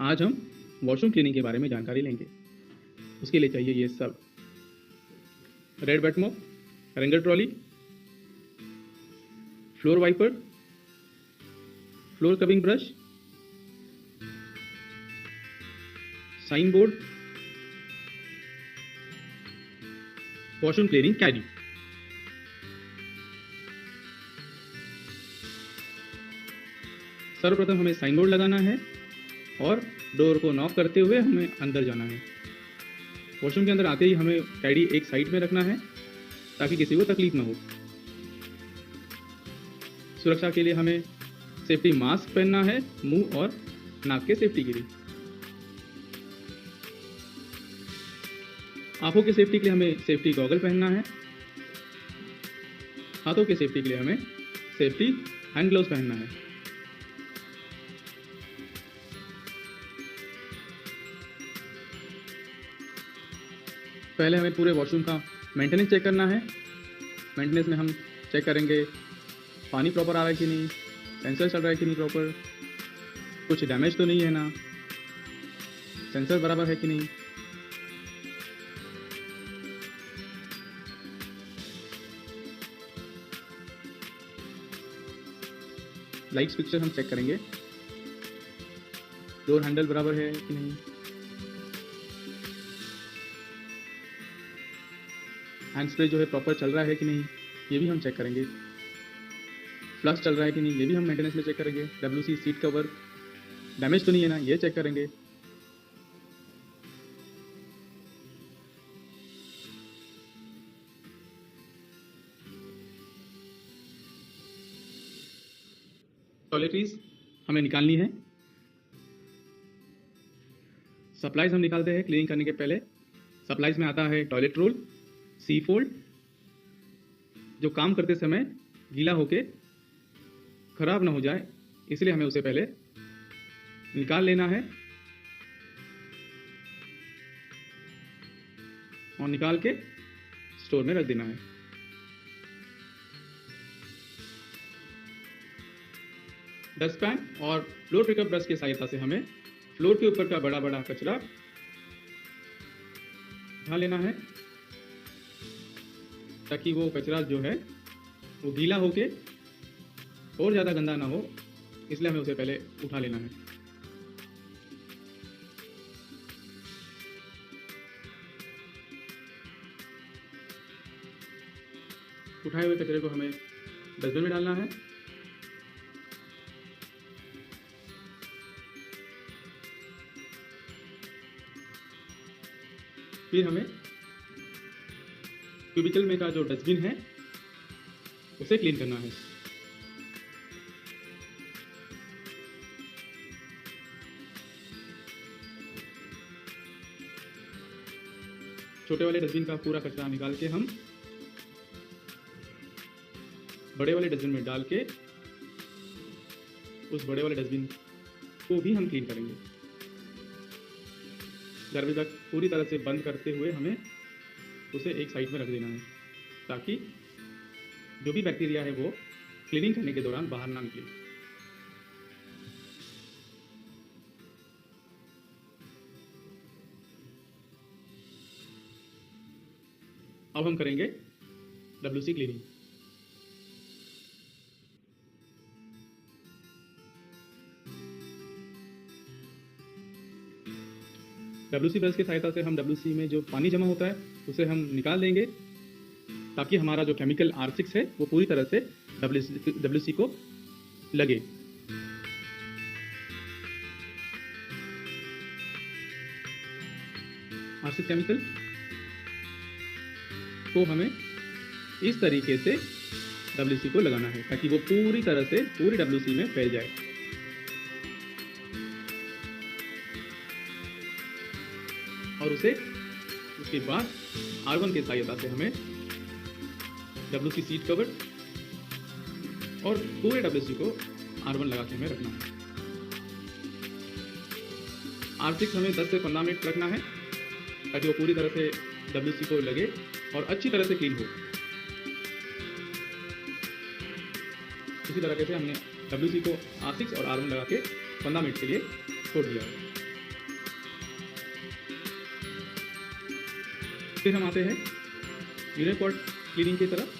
आज हम washroom cleaning के बारे में जानकारी लेंगे। उसके लिए चाहिए ये सब: रेड बट mop, wringer trolley, floor wiper, floor scrubbing brush, sign board, washroom cleaning caddy. सर्वप्रथम हमें साइन बोर्ड लगाना है और डोर को नॉक करते हुए हमें अंदर जाना है। वॉशरूम के अंदर आते ही हमें कैडी एक साइड में रखना है ताकि किसी को तकलीफ ना हो। सुरक्षा के लिए हमें सेफ्टी मास्क पहनना है, मुंह और नाक के सेफ्टी के लिए। आंखों की सेफ्टी के लिए हमें सेफ्टी गॉगल पहनना है। हाथों की सेफ्टी के लिए हमें सेफ्टी हैंड ग्लव्स पहनना है। पहले हमें पूरे वॉशरूम का मेंटेनेंस चेक करना है। मेंटेनेंस में हम चेक करेंगे पानी प्रॉपर आ रहा है कि नहीं, सेंसर चल रहा है कि नहीं प्रॉपर, कुछ डैमेज तो नहीं है ना, सेंसर बराबर है कि नहीं। लाइट्स फिक्सचर हम चेक करेंगे, डोर हैंडल बराबर है कि नहीं, हैंड स्प्रे जो है प्रॉपर चल रहा है कि नहीं, ये भी हम चेक करेंगे। फ्लश चल रहा है कि नहीं, ये भी हम मेंटेनेंस में चेक करेंगे। WC सीट कवर डैमेज तो नहीं है ना, ये चेक करेंगे। टॉयलेटरीज हमें निकालनी है। सप्लाइज हम निकालते हैं क्लीनिंग करने के पहले। सप्लाइज में आता है टॉयलेट रोल, सी फोल्ड, जो काम करते समय गीला होके खराब ना हो जाए इसलिए हमें उसे पहले निकाल लेना है और निकाल के स्टोर में रख देना है। डस्टपैन और फ्लोर पिकअप ब्रश की सहायता से हमें फ्लोर के ऊपर का बड़ा बड़ा कचरा उठा लेना है ताकि वो कचरा जो है वो गीला होके और ज़्यादा गंदा ना हो, इसलिए हमें उसे पहले उठा लेना है। उठाए हुए कचरे को हमें डस्टबिन में डालना है। फिर हमें क्यूबिकल में का जो डस्टबिन है उसे क्लीन करना है। छोटे वाले डस्टबिन का पूरा कचरा निकाल के हम बड़े वाले डस्टबिन में डाल के उस बड़े वाले डस्टबिन को भी हम क्लीन करेंगे। गार्बेज बैग पूरी तरह से बंद करते हुए हमें उसे एक साइड में रख देना है ताकि जो भी बैक्टीरिया है वो क्लीनिंग करने के दौरान बाहर ना निकले। अब हम करेंगे WC क्लीनिंग। WC ब्रश की सहायता से हम WC में जो पानी जमा होता है उसे हम निकाल देंगे ताकि हमारा जो केमिकल R6 है वो पूरी तरह से WC को लगे। R6 केमिकल को हमें इस तरीके से WC को लगाना है ताकि वो पूरी तरह से पूरी WC में फैल जाए। और उसके बाद R1 की सहायता से हमें WC सीट कवर और पूरे WC को R1 लगा के हमें रखना है। R6 हमें 10 से 15 मिनट रखना है ताकि वो पूरी तरह से WC को लगे और अच्छी तरह से क्लीन हो। इसी तरीके से हमने WC को R6 और R1 लगा के 15 मिनट के लिए छोड़ दिया है। फिर हम आते हैं यूरिन पॉट क्लीनिंग की तरफ।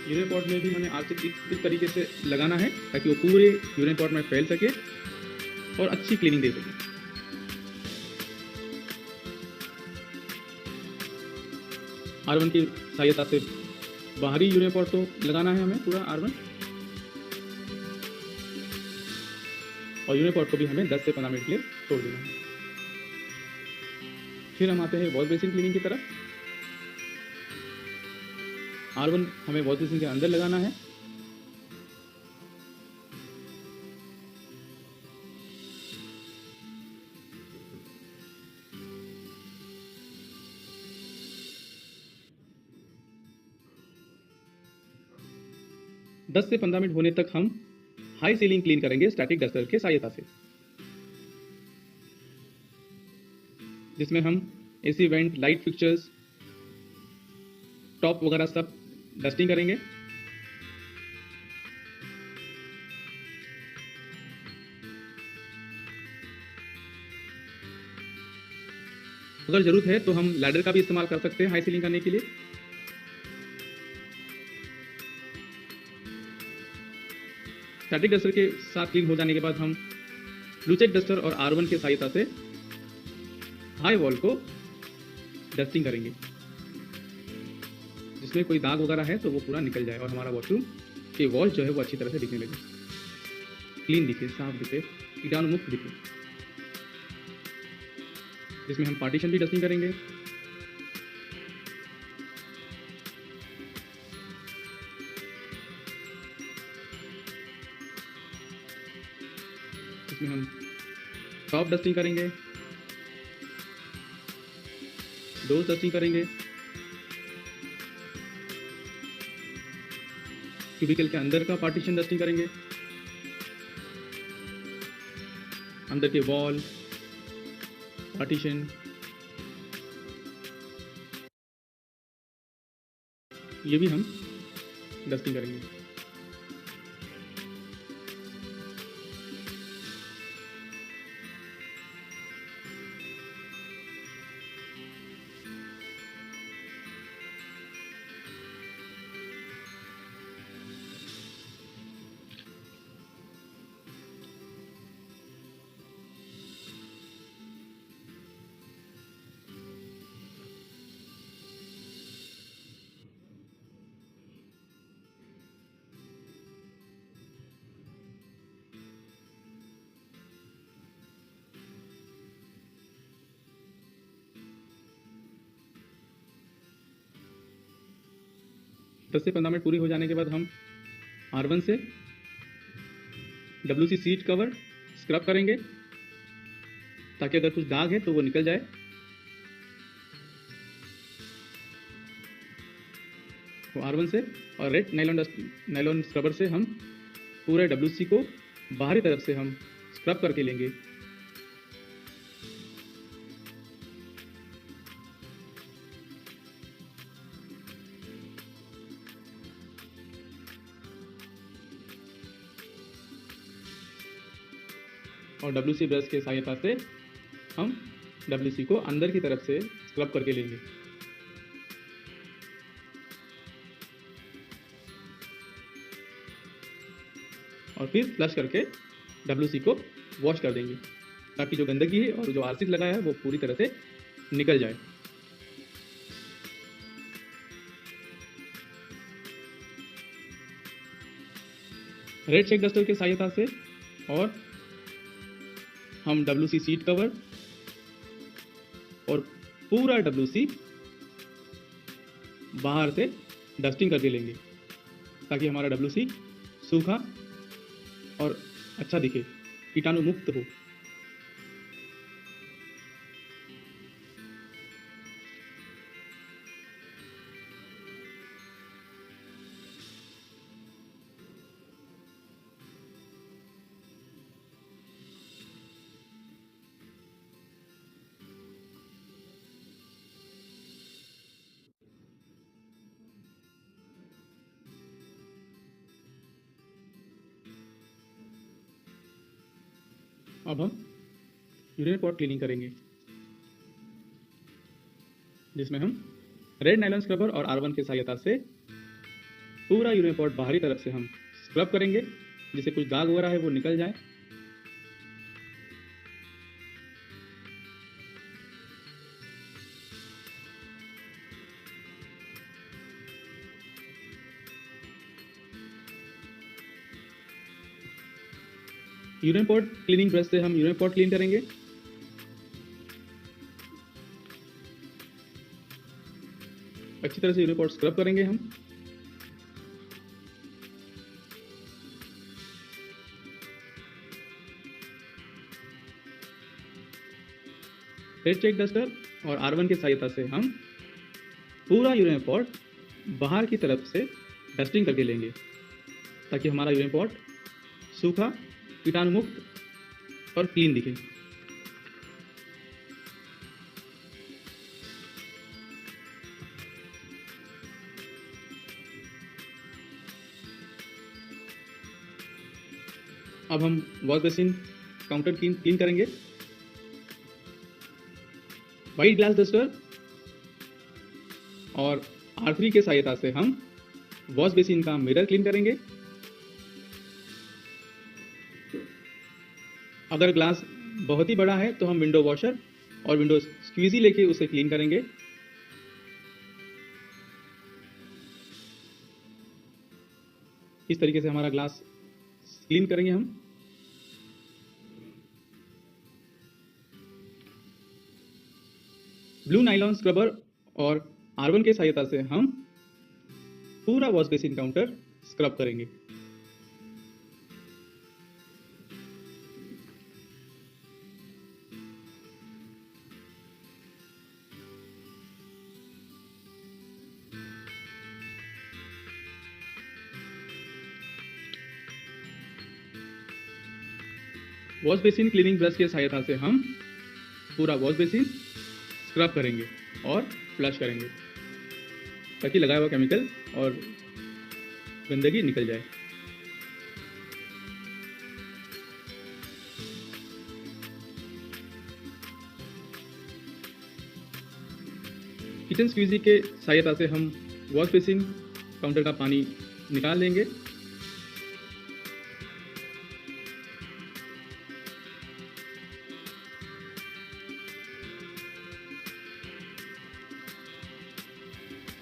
यूरिन पॉट में भी हमें आर्चिक इस तरीके से लगाना है ताकि वो पूरे यूरिन पॉट में फैल सके और अच्छी क्लीनिंग दे सके। R1 की सहायता से बाहरी यूरिन पॉट को लगाना है हमें पूरा R1, और यूरिन पॉट को भी हमें 10 से 15 मिनट के लिए छोड़ देना है। फिर हम आते हैं वॉश बेसिन क्लीनिंग की तरफ। R1 हमें वॉश बेसिन के अंदर लगाना है। दस से 15 मिनट होने तक हम हाई सीलिंग क्लीन करेंगे स्टैटिक डस्टर के सहायता से, जिसमें हम AC vent, light fixtures, top वगैरह सब डस्टिंग करेंगे। अगर जरूरत है तो हम लैडर का भी इस्तेमाल कर सकते हैं हाई सीलिंग करने के लिए। स्टैटिक डस्टर के साथ क्लीन हो जाने के बाद हम लुचेक डस्टर और R1 के सहायता से हाई वॉल को डस्टिंग करेंगे, जिसमें कोई दाग वगैरह है तो वो पूरा निकल जाए और हमारा वॉशरूम की वॉल जो है वो अच्छी तरह से दिखने लगे, क्लीन दिखे, साफ दिखे, कीटाणु मुक्त दिखे। जिसमें हम पार्टीशन भी डस्टिंग करेंगे। इसमें हम टॉप डस्टिंग करेंगे, डोर्स डस्टिंग करेंगे, क्यूबिकल के अंदर का पार्टीशन डस्टिंग करेंगे, अंदर के वॉल, पार्टीशन, ये भी हम डस्टिंग करेंगे। दस से 15 मिनट पूरी हो जाने के बाद हम R1 से WC सीट कवर स्क्रब करेंगे ताकि अगर कुछ दाग है तो वो निकल जाए। तो R1 से और रेड नायलॉन स्क्रबर से हम पूरे WC को बाहरी तरफ से हम स्क्रब करके लेंगे। और WC ब्रश के सहायता से हम WC को अंदर की तरफ से स्क्रब करके लेंगे। और फिर फ्लश करके WC को वॉश कर देंगे ताकि जो गंदगी है और जो आर्सिक लगा है वो पूरी तरह से निकल जाए। रेड शेक डस्टर की सहायता से और हम WC सीट कवर और पूरा WC बाहर से डस्टिंग करके लेंगे ताकि हमारा WC सूखा और अच्छा दिखे, कीटाणु मुक्त हो। अब हम यूरिनरी पॉट क्लीनिंग करेंगे, जिसमें हम रेड नायलॉन स्क्रबर और R1 की सहायता से पूरा यूरिनरी पॉट बाहरी तरफ से हम स्क्रब करेंगे, जिससे कुछ दाग वगैरह है वो निकल जाए। यूरिन पॉट क्लीनिंग ब्रश से हम यूरिन पॉट क्लीन करेंगे। अच्छी तरह से यूरिन पॉट स्क्रब करेंगे हम। फिर चेक डस्टर और R1 की सहायता से हम पूरा यूरिन पॉट बाहर की तरफ से डस्टिंग करके लेंगे, ताकि हमारा यूरिन पॉट सूखा, कीटाणु मुक्त और क्लीन दिखे। अब हम वॉश बेसिन काउंटर क्लीन करेंगे। वाइट ग्लास डस्टर और R3 के सहायता से हम वॉश बेसिन का मिरर क्लीन करेंगे। अगर ग्लास बहुत ही बड़ा है तो हम विंडो वॉशर और विंडो स्क्वीजी लेके उसे क्लीन करेंगे। इस तरीके से हमारा ग्लास क्लीन करेंगे हम। ब्लू नाइलॉन स्क्रबर और R1 के सहायता से हम पूरा वॉश बेसिन काउंटर स्क्रब करेंगे। वॉश बेसिन क्लीनिंग ब्रश की सहायता से हम पूरा वॉश बेसिन स्क्रब करेंगे और फ्लश करेंगे, ताकि लगाया हुआ केमिकल और गंदगी निकल जाए। किचन स्क्वीजी के सहायता से हम वॉश बेसिन काउंटर का पानी निकाल लेंगे।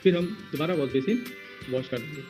फिर हम दोबारा वॉश बेसिन वॉश कर देंगे।